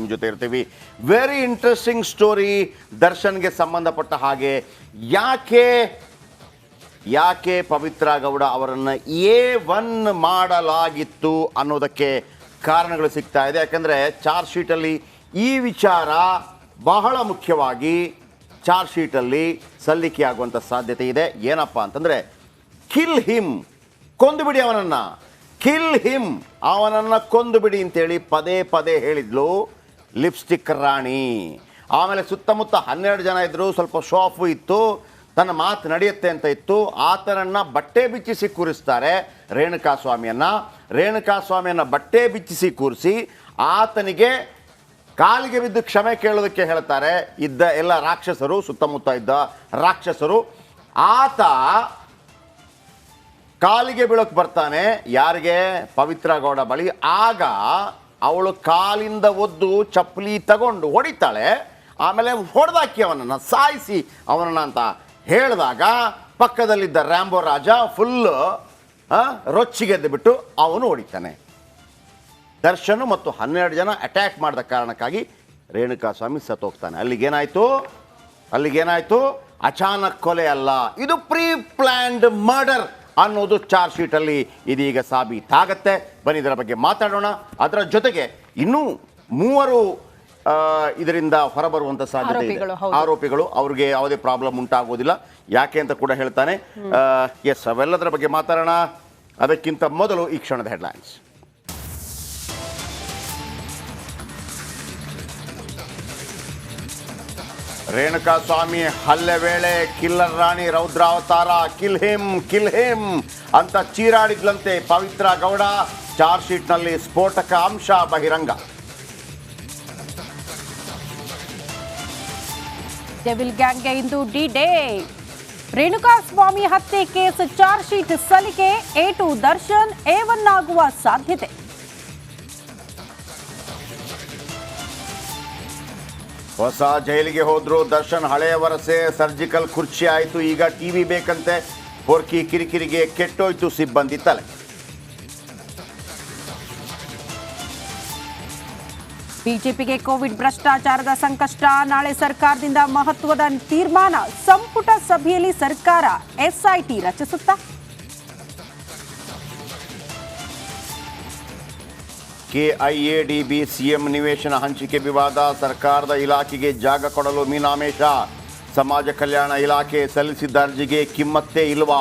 ನಿಮ್ಮ ಜೊತೆ ಇರ್ತೀವಿ. ವೆರಿ ಇಂಟ್ರೆಸ್ಟಿಂಗ್ ಸ್ಟೋರಿ ದರ್ಶನ್ಗೆ ಸಂಬಂಧಪಟ್ಟ ಹಾಗೆ. ಯಾಕೆ ಪವಿತ್ರ ಗೌಡ ಅವರನ್ನು A1 ಮಾಡಲಾಗಿತ್ತು ಅನ್ನೋದಕ್ಕೆ ಕಾರಣಗಳು ಸಿಗ್ತಾ ಇದೆ. ಯಾಕಂದರೆ ಚಾರ್ಜ್ ಶೀಟಲ್ಲಿ ಈ ವಿಚಾರ ಬಹಳ ಮುಖ್ಯವಾಗಿ ಚಾರ್ಜ್ ಶೀಟಲ್ಲಿ ಸಲ್ಲಿಕೆಯಾಗುವಂಥ ಸಾಧ್ಯತೆ ಇದೆ. ಏನಪ್ಪ ಅಂತಂದರೆ ಕಿಲ್ ಹಿಮ್, ಕೊಂದುಬಿಡಿ ಅವನನ್ನು, ಕಿಲ್ ಹಿಮ್, ಅವನನ್ನು ಕೊಂದುಬಿಡಿ ಅಂತೇಳಿ ಪದೇ ಪದೇ ಹೇಳಿದ್ಲು ಲಿಪ್ಸ್ಟಿಕ್ ರಾಣಿ. ಆಮೇಲೆ ಸುತ್ತಮುತ್ತ 12 ಜನ ಇದ್ದರು, ಸ್ವಲ್ಪ ಶೋ ಆಫು ಇತ್ತು, ತನ್ನ ಮಾತು ನಡೆಯುತ್ತೆ ಅಂತ ಇತ್ತು. ಆತನನ್ನು ಬಟ್ಟೆ ಬಿಚ್ಚಿಸಿ ಕೂರಿಸ್ತಾರೆ ರೇಣುಕಾಸ್ವಾಮಿಯನ್ನು ಬಟ್ಟೆ ಬಿಚ್ಚಿಸಿ ಕೂರಿಸಿ ಆತನಿಗೆ ಕಾಲಿಗೆ ಬಿದ್ದು ಕ್ಷಮೆ ಕೇಳೋದಕ್ಕೆ ಹೇಳ್ತಾರೆ ಇದ್ದ ಎಲ್ಲ ರಾಕ್ಷಸರು, ಸುತ್ತಮುತ್ತ ಇದ್ದ ರಾಕ್ಷಸರು. ಆತ ಕಾಲಿಗೆ ಬೀಳೋಕ್ಕೆ ಬರ್ತಾನೆ, ಯಾರಿಗೆ? ಪವಿತ್ರ ಗೌಡ ಬಳಿ. ಆಗ ಅವಳು ಕಾಲಿಂದ ಒದ್ದು ಚಪ್ಪಲಿ ತಗೊಂಡು ಹೊಡಿತಾಳೆ. ಆಮೇಲೆ ಹೊಡೆದಾಕಿ ಅವನನ್ನು, ಸಾಯಿಸಿ ಅವನನ್ನು ಅಂತ ಹೇಳಿದಾಗ ಪಕ್ಕದಲ್ಲಿದ್ದ ರ್ಯಾಂಬೋ ರಾಜ ಫುಲ್ಲು ರೊಚ್ಚಿಗೆದ್ದು ಬಿಟ್ಟು ಅವನು ಹೊಡಿತಾನೆ. ದರ್ಶನ್ ಮತ್ತು 12 ಜನ ಅಟ್ಯಾಕ್ ಮಾಡಿದ ಕಾರಣಕ್ಕಾಗಿ ರೇಣುಕಾಸ್ವಾಮಿ ಸತ್ತೋಗ್ತಾನೆ. ಅಲ್ಲಿಗೇನಾಯಿತು? ಅಚಾನಕ್ ಕೊಲೆ ಅಲ್ಲ, ಇದು ಪ್ರೀ ಪ್ಲ್ಯಾನ್ಡ್ ಮರ್ಡರ್ ಅನ್ನೋದು ಚಾರ್ಜ್ ಶೀಟಲ್ಲಿ ಇದೀಗ ಸಾಬೀತಾಗತ್ತೆ. ಬನ್ನಿ ಇದರ ಬಗ್ಗೆ ಮಾತಾಡೋಣ. ಅದರ ಜೊತೆಗೆ ಇನ್ನೂ 3 ಇದರಿಂದ ಹೊರಬರುವಂಥ ಸಾಧ್ಯತೆ ಇದೆ. ಆರೋಪಿಗಳು, ಅವ್ರಿಗೆ ಯಾವುದೇ ಪ್ರಾಬ್ಲಮ್ ಉಂಟಾಗೋದಿಲ್ಲ. ಯಾಕೆ ಅಂತ ಕೂಡ ಹೇಳ್ತಾನೆ. ಎಸ್, ಅವೆಲ್ಲದರ ಬಗ್ಗೆ ಮಾತಾಡೋಣ. ಅದಕ್ಕಿಂತ ಮೊದಲು ಈ ಕ್ಷಣದ ಹೆಡ್ಲೈನ್ಸ್. ರೇಣುಕಾಸ್ವಾಮಿ ಹಲ್ಲೆ ವೇಳೆ ಕಿಲ್ಲರ್ ರಾಣಿ ರೌದ್ರಾವತಾರ, ಕಿಲ್ ಹಿಮ್ ಅಂತ ಚೀರಾಡಿದ್ಲಂತೆ ಪವಿತ್ರ ಗೌಡ. ಚಾರ್ಜ್ ಶೀಟ್ನಲ್ಲಿ ಸ್ಫೋಟಕ ಅಂಶ ಬಹಿರಂಗ. ಡೆವಿಲ್ ಗ್ಯಾಂಗ್ಗೆ ಇಂದು ಡಿ-ಡೇ. ರೇಣುಕಾಸ್ವಾಮಿ ಹತ್ಯೆ ಕೇಸ್ ಚಾರ್ಜ್ ಶೀಟ್ ಸಲ್ಲಿಕೆ. A2 ದರ್ಶನ್ A1 ಆಗುವ ಸಾಧ್ಯತೆ. ಹೊಸ ಜೈಲಿಗೆ ಹೋದ್ರು ದರ್ಶನ್. ಹಳೆಯ ವರಸೆ ಸರ್ಜಿಕಲ್ ಕುರ್ಚಿ ಆಯಿತು, ಈಗ ಟಿವಿ ಬೇಕಂತೆ. ಪೊರ್ಕಿ ಕಿರಿಕಿರಿಗೆ ಕೆಟ್ಟೋಯ್ತು ಸಿಬ್ಬಂದಿ ತಲೆ. ಬಿಜೆಪಿಗೆ ಕೋವಿಡ್ ಭ್ರಷ್ಟಾಚಾರದ ಸಂಕಷ್ಟ. ನಾಳೆ ಸರ್ಕಾರದಿಂದ ಮಹತ್ವದ ತೀರ್ಮಾನ. ಸಂಪುಟ ಸಭೆಯಲ್ಲಿ ಸರ್ಕಾರ SIT ರಚಿಸುತ್ತಾ? KIADB CM ನಿವೇಶನ ಹಂಚಿಕೆ ವಿವಾದ. ಸರ್ಕಾರದ ಇಲಾಖೆಗೆ ಜಾಗ ಕೊಡಲು ಮೀನಾಮೇಷ. ಸಮಾಜ ಕಲ್ಯಾಣ ಇಲಾಖೆ ಸಲ್ಲಿಸಿದ್ದ ಅರ್ಜಿಗೆ ಕಿಮ್ಮತ್ತೇ ಇಲ್ವಾ?